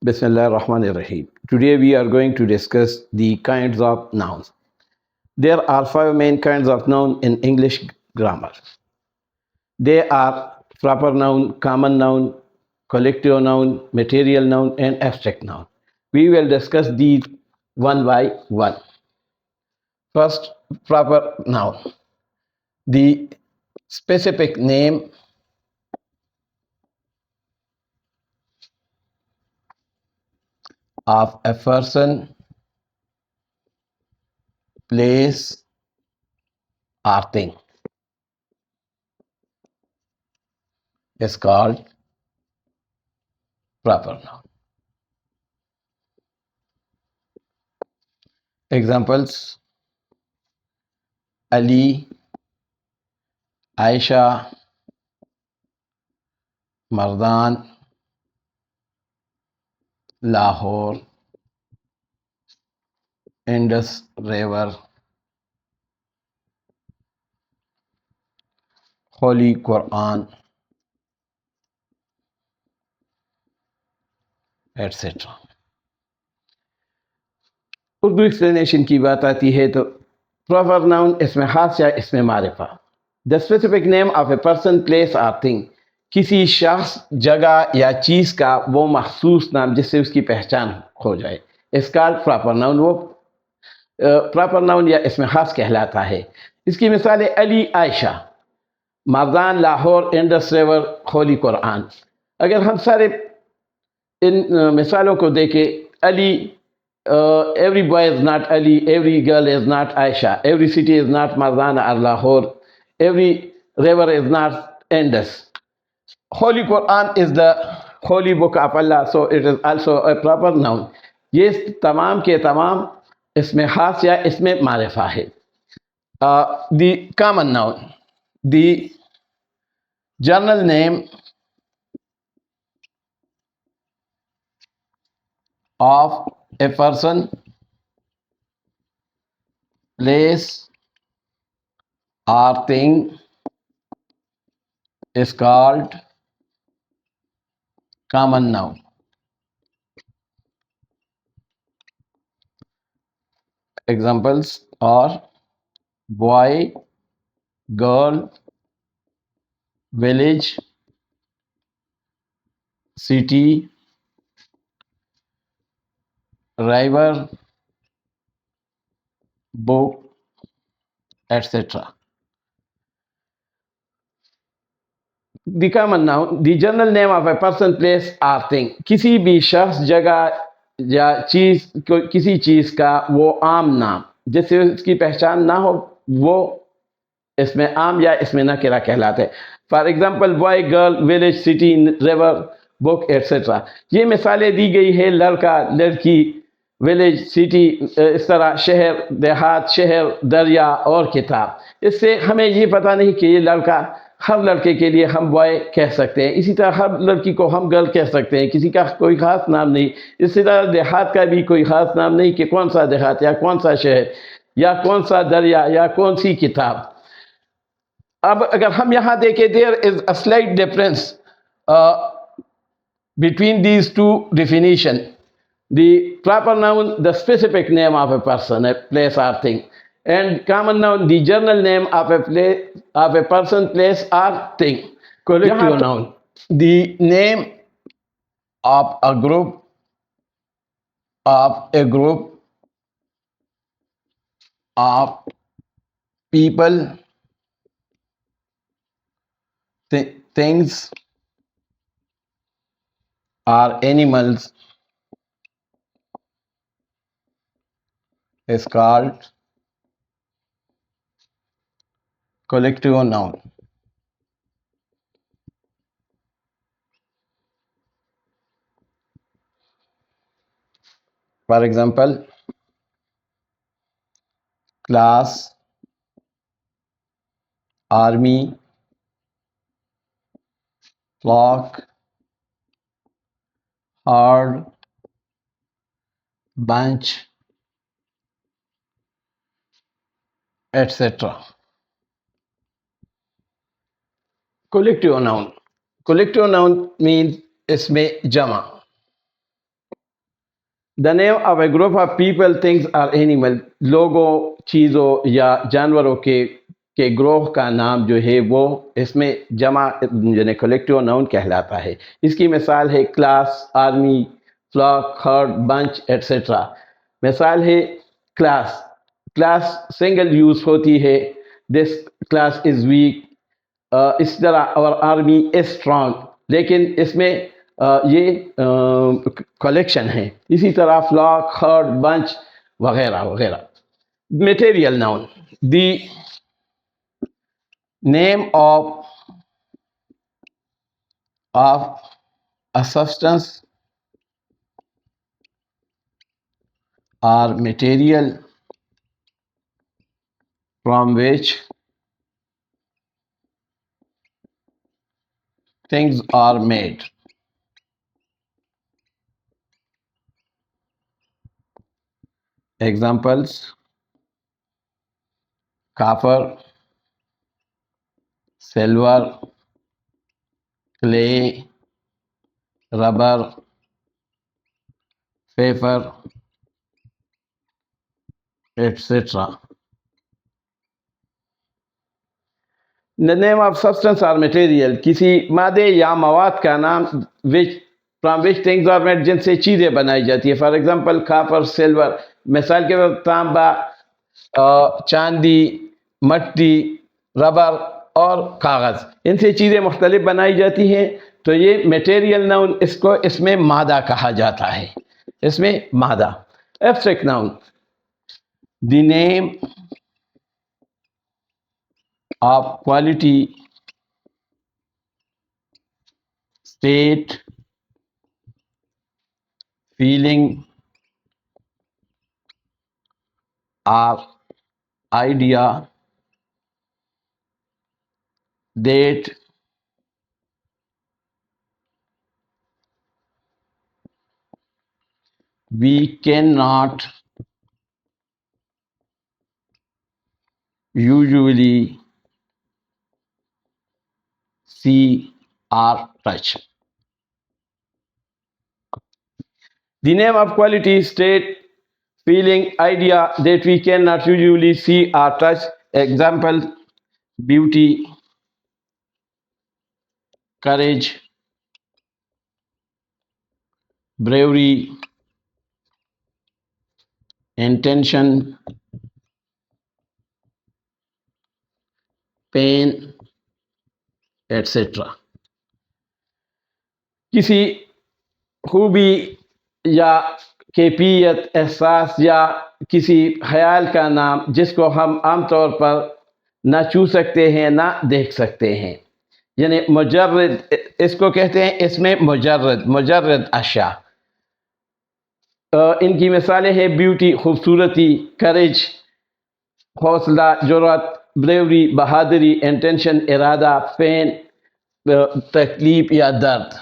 Bismillah ar-Rahman ar-Rahim. Today we are going to discuss the kinds of nouns. There are five main kinds of noun in English grammar. They are proper noun, common noun, collective noun, material noun, and abstract noun. We will discuss these one by one. First, proper noun. The specific name of a person, place, or thing is called proper noun. Examples: Ali, Aisha, Mardan, Lahore, Indus River, Holy Quran, etc. Urdu explanation की बात आती है तो proper noun इसमें खास या इसमें मारिफा the specific name of a person place or thing किसी शख्स जगह या चीज़ का वो मखसूस नाम जिससे उसकी पहचान हो जाए इसका प्रॉपर नाउन वो प्रॉपर नाउन या इसमें खास कहलाता है। इसकी मिसाल है अली, आयशा, मर्दान, लाहौर, इंडस रिवर, होली कुरान। अगर हम सारे इन मिसालों को देखें, Ali, every boy is not Ali, every girl is not Aisha, every city is not Mardan or Lahore, every river is not Indus. Holy Quran is the holy book of Allah, so it is also a proper noun. ये तमाम के तमाम इसमें खास या इसमें मारिफा है। The common noun, the general name of a person, place, or thing is called common noun. Examples are boy, girl, village, city, river, book, etc. The common noun, the general name of a person, place or thing. किसी भी शख्स, जगह या चीज, किसी चीज का वो आम नाम जिससे उसकी पहचान ना हो वो इसमें आम या इसमें नकिरा कहलाते हैं। For example boy, girl, village, city, river, book, etcetera. ये मिसालें दी गई है लड़का, लड़की, विलेज, सिटी, इस तरह शहर, देहात, शहर, दरिया और किताब। इससे हमें ये पता नहीं कि ये लड़का, हर लड़के के लिए हम बॉय कह सकते हैं, इसी तरह हर लड़की को हम गर्ल कह सकते हैं, किसी का कोई ख़ास नाम नहीं। इसी तरह देहात का भी कोई ख़ास नाम नहीं कि कौन सा देहात या कौन सा शहर या कौन सा दरिया या कौन सी किताब। अब अगर हम यहाँ देखें, there is a slight difference between these two definition. The proper noun, the specific name of a person, a place or thing, and common noun, the general name of a place, of a person, place or thing. Collective noun, the name of a group, of people, things or animals is called collective noun. For example, class, army, flock, herd, bunch, etc. Collective noun. Collective noun means इसमें जमा, the name of a group of people things or animal, लोगों चीज़ों या जानवरों के ग्रोह का नाम जो है वो इसमें जमा यानी कलेक्टिव नाउन कहलाता है। इसकी मिसाल है class, army, flock, herd, bunch etcetera. मिसाल है क्लास। क्लास सिंगल यूज होती है, दिस क्लास इज वीक। इस तरह और आर्मी इज स्ट्रांग, लेकिन इसमें ये कलेक्शन है। इसी तरह फ्लॉक, हर्ड, बंच वगैरह वगैरह। Material noun, the name of a substance or material from which things are made. Examples: copper, silver, clay, rubber, paper, etc. The name of substance or material, किसी मादे या मवाद का नाम which from which things are made, जिनसे चीज़ें बनाई जाती है। फॉर एग्जांपल कापर, सिल्वर, मिसाल के तौर तांबा, चांदी, मट्टी, रबर और कागज़, इनसे चीज़ें मुख्तलिफ बनाई जाती हैं। तो ये मटेरियल नाउन, इसको इसमें मादा कहा जाता है, इसमें मादा। Abstract noun, the name of quality, state, feeling, or idea that we cannot usually see or touch. The name of quality, state, feeling, idea that we cannot usually see or touch. Example: beauty, courage, bravery, intention, pain, etc. किसी खूबी या कैफियत, एहसास या किसी ख्याल का नाम जिसको हम आम तौर पर ना छू सकते हैं ना देख सकते हैं, यानी मुजर्रद, इसको कहते हैं इसमें मुजर्रद, मुजर्रद अशा। इनकी मिसालें हैं ब्यूटी खूबसूरती, करेज हौसला, जुर्रत, ब्रेवरी बहादुरी, इंटेंशन इरादा, पेन तकलीफ या दर्द।